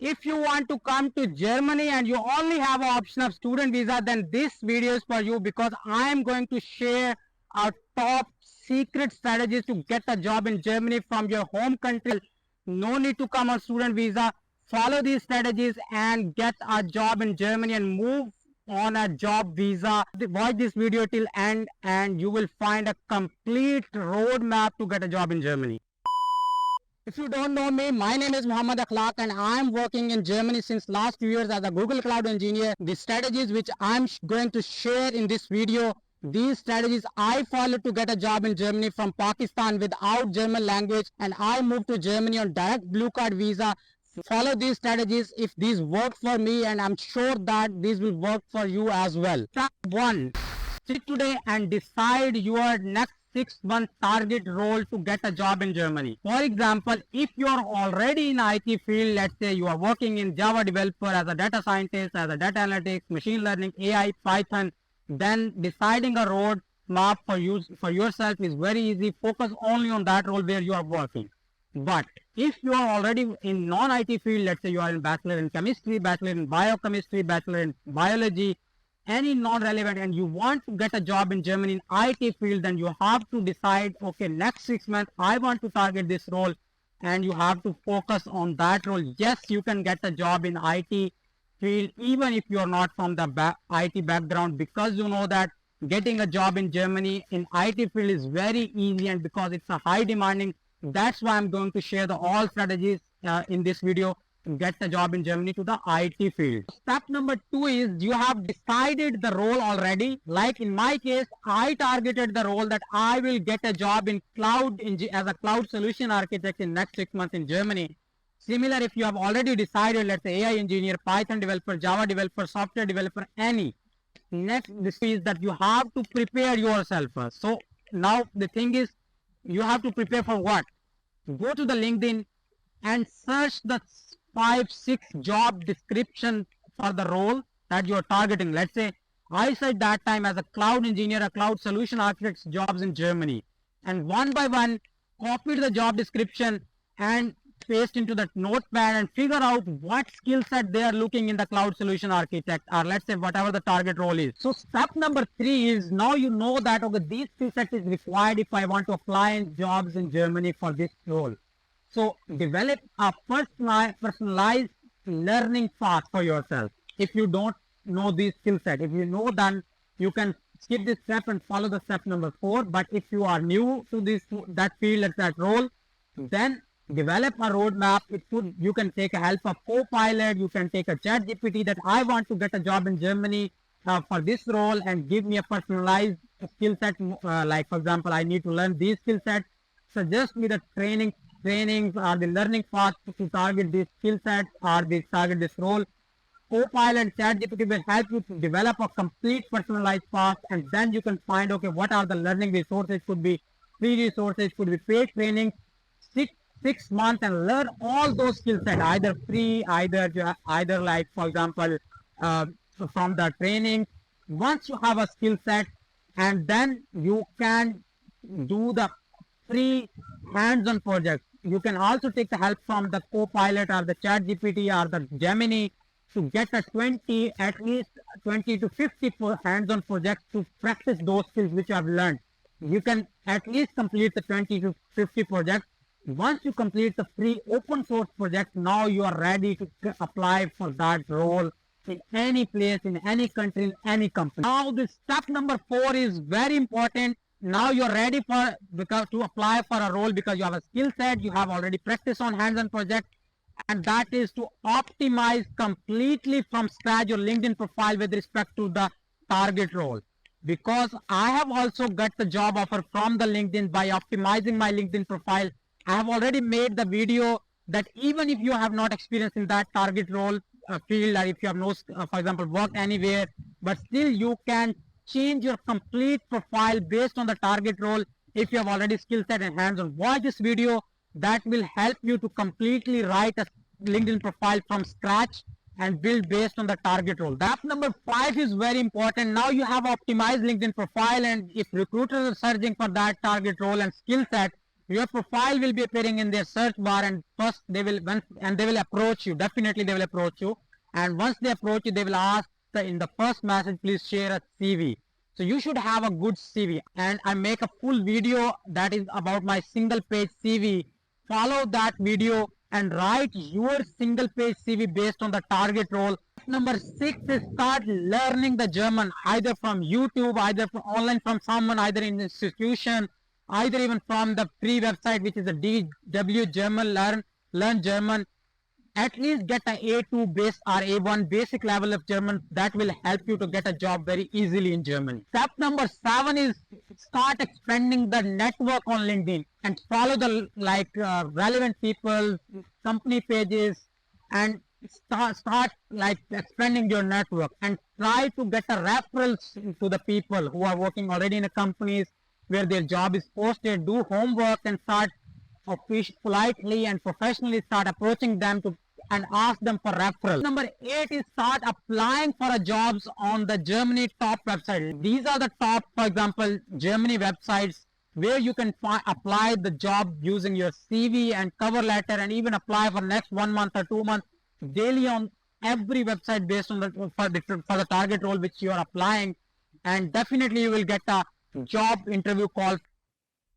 If you want to come to Germany and you only have an option of student visa, then this video is for you, because I am going to share our top secret strategies to get a job in Germany from your home country. No need to come on student visa. Follow these strategies and get a job in Germany and move on a job visa. Watch this video till end and you will find a complete roadmap to get a job in Germany. If you don't know me, my name is Muhammad Akhlaq and I'm working in Germany since last 2 years as a Google Cloud engineer. The strategies which I'm going to share in this video, these strategies I followed to get a job in Germany from Pakistan without German language, and I moved to Germany on direct blue card visa. Follow these strategies if these work for me, and I'm sure that these will work for you as well. Step 1. Sit today and decide your next 6-month target role to get a job in Germany. For example, if you are already in IT field, let's say you are working in Java developer, as a data scientist, as a data analytics, machine learning, AI, Python, then deciding a roadmap for yourself is very easy. Focus only on that role where you are working. But if you are already in non-IT field, let's say you are in bachelor in chemistry, bachelor in biochemistry, bachelor in biology, any non-relevant, and you want to get a job in Germany in IT field, then you have to decide, okay, next 6 months I want to target this role, and you have to focus on that role. Yes, you can get a job in IT field even if you are not from the IT background, because you know that getting a job in Germany in IT field is very easy, and because it's a high demanding, that's why I'm going to share the all strategies in this video to get a job in Germany to the IT field. Step number 2 is you have decided the role already. Like in my case, I targeted the role that I will get a job in cloud as a cloud solution architect in next 6 months in Germany. Similar, if you have already decided, let's say AI engineer, Python developer, Java developer, software developer, any. Next, this is that you have to prepare yourself first. So now the thing is, you have to prepare for what? Go to the LinkedIn and search the 5-6 job description for the role that you are targeting. Let's say I said that time as a cloud engineer, a cloud solution architect jobs in Germany, and one by one copied the job description and paste into that notepad and figure out what skill set they are looking in the cloud solution architect, or let's say whatever the target role is. So step number 3 is, now you know that okay, these skill set is required if I want to apply in jobs in Germany for this role. So develop a personalized learning path for yourself. If you don't know these skill set, if you know, then you can skip this step and follow the step number 4. But if you are new to that field, at that role, then develop a roadmap. You can take a help of Copilot. You can take a ChatGPT that I want to get a job in Germany for this role, and give me a personalized skill set. Like for example, I need to learn these skill sets. Suggest me the trainings or the learning path to target this skill set or target this role. Copilot, ChatGPT will help you to develop a complete personalized path, and then you can find, okay, what are the learning resources? Could be free resources, could be paid training. 6 months and learn all those skill sets, either free, either like for example from the training. Once you have a skill set, and then you can do the free hands-on projects. You can also take the help from the Copilot or the ChatGPT or the Gemini to get at least 20 to 50 hands-on projects to practice those skills which you have learned. You can at least complete the 20 to 50 projects. Once you complete the free open source project, now you are ready to apply for that role in any place, in any country, in any company. Now the step number 4 is very important. Now you're ready to apply for a role because you have a skill set, you have already practiced on hands-on project, and that is to optimize completely from scratch your LinkedIn profile with respect to the target role. Because I have also got the job offer from the LinkedIn by optimizing my LinkedIn profile. I have already made the video that even if you have not experience in that target role field, or if you have no, for example, worked anywhere, but still you can change your complete profile based on the target role if you have already skill set and hands-on. Watch this video, that will help you to completely write a LinkedIn profile from scratch and build based on the target role. Step number 5 is very important. Now you have optimized LinkedIn profile, and if recruiters are searching for that target role and skill set, Your profile will be appearing in their search bar, and first they will approach you. Definitely they will approach you, and once they approach you, they will ask in the first message, please share a CV. So you should have a good CV, and I make a full video that is about my single page CV. Follow that video and write your single page CV based on the target role. Number 6 is start learning the German either from YouTube, either from online from someone, either in institution, either even from the free website which is the DW German Learn German. At least get a A2 base or A1 basic level of German. That will help you to get a job very easily in Germany. Step number 7 is start expanding the network on LinkedIn and follow the relevant people, company pages, and start like expanding your network and try to get a referrals to the people who are working already in the companies where their job is posted. Do homework and start politely and professionally start approaching them to and ask them for referral. Number 8 is start applying for jobs on the Germany top website. These are the top, for example, Germany websites where you can apply the job using your CV and cover letter, and even apply for next 1 month or 2 months daily on every website based on for the target role which you are applying, and definitely you will get a job interview call.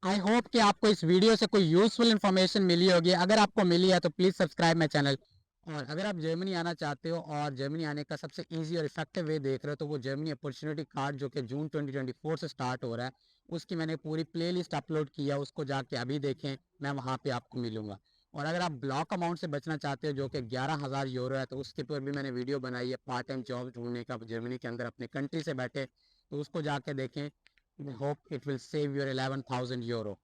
I hope कि आपको इस video से कोई useful information मिली होगी। अगर आपको मिली है तो प्लीज़ सब्सक्राइब माई चैनल। और अगर आप जर्मनी आना चाहते हो और जर्मनी आने का सबसे इजी और इफेक्टिव वे देख रहे हो तो वो जर्मनी अपॉर्चुनिटी कार्ड जो कि जून 2024 से स्टार्ट हो रहा है, उसकी मैंने पूरी प्लेलिस्ट अपलोड किया, उसको जाके अभी देखें, मैं वहाँ पे आपको मिलूँगा। और अगर आप ब्लॉक अमाउंट से बचना चाहते हो जो कि 11,000 यूरो है, तो उसके ऊपर भी मैंने वीडियो बनाई है पार्ट टाइम जॉब ढूंढने का जर्मनी के अंदर अपने कंट्री से बैठे, तो उसको जाके देखें। Hope it will save your 11,000 euro.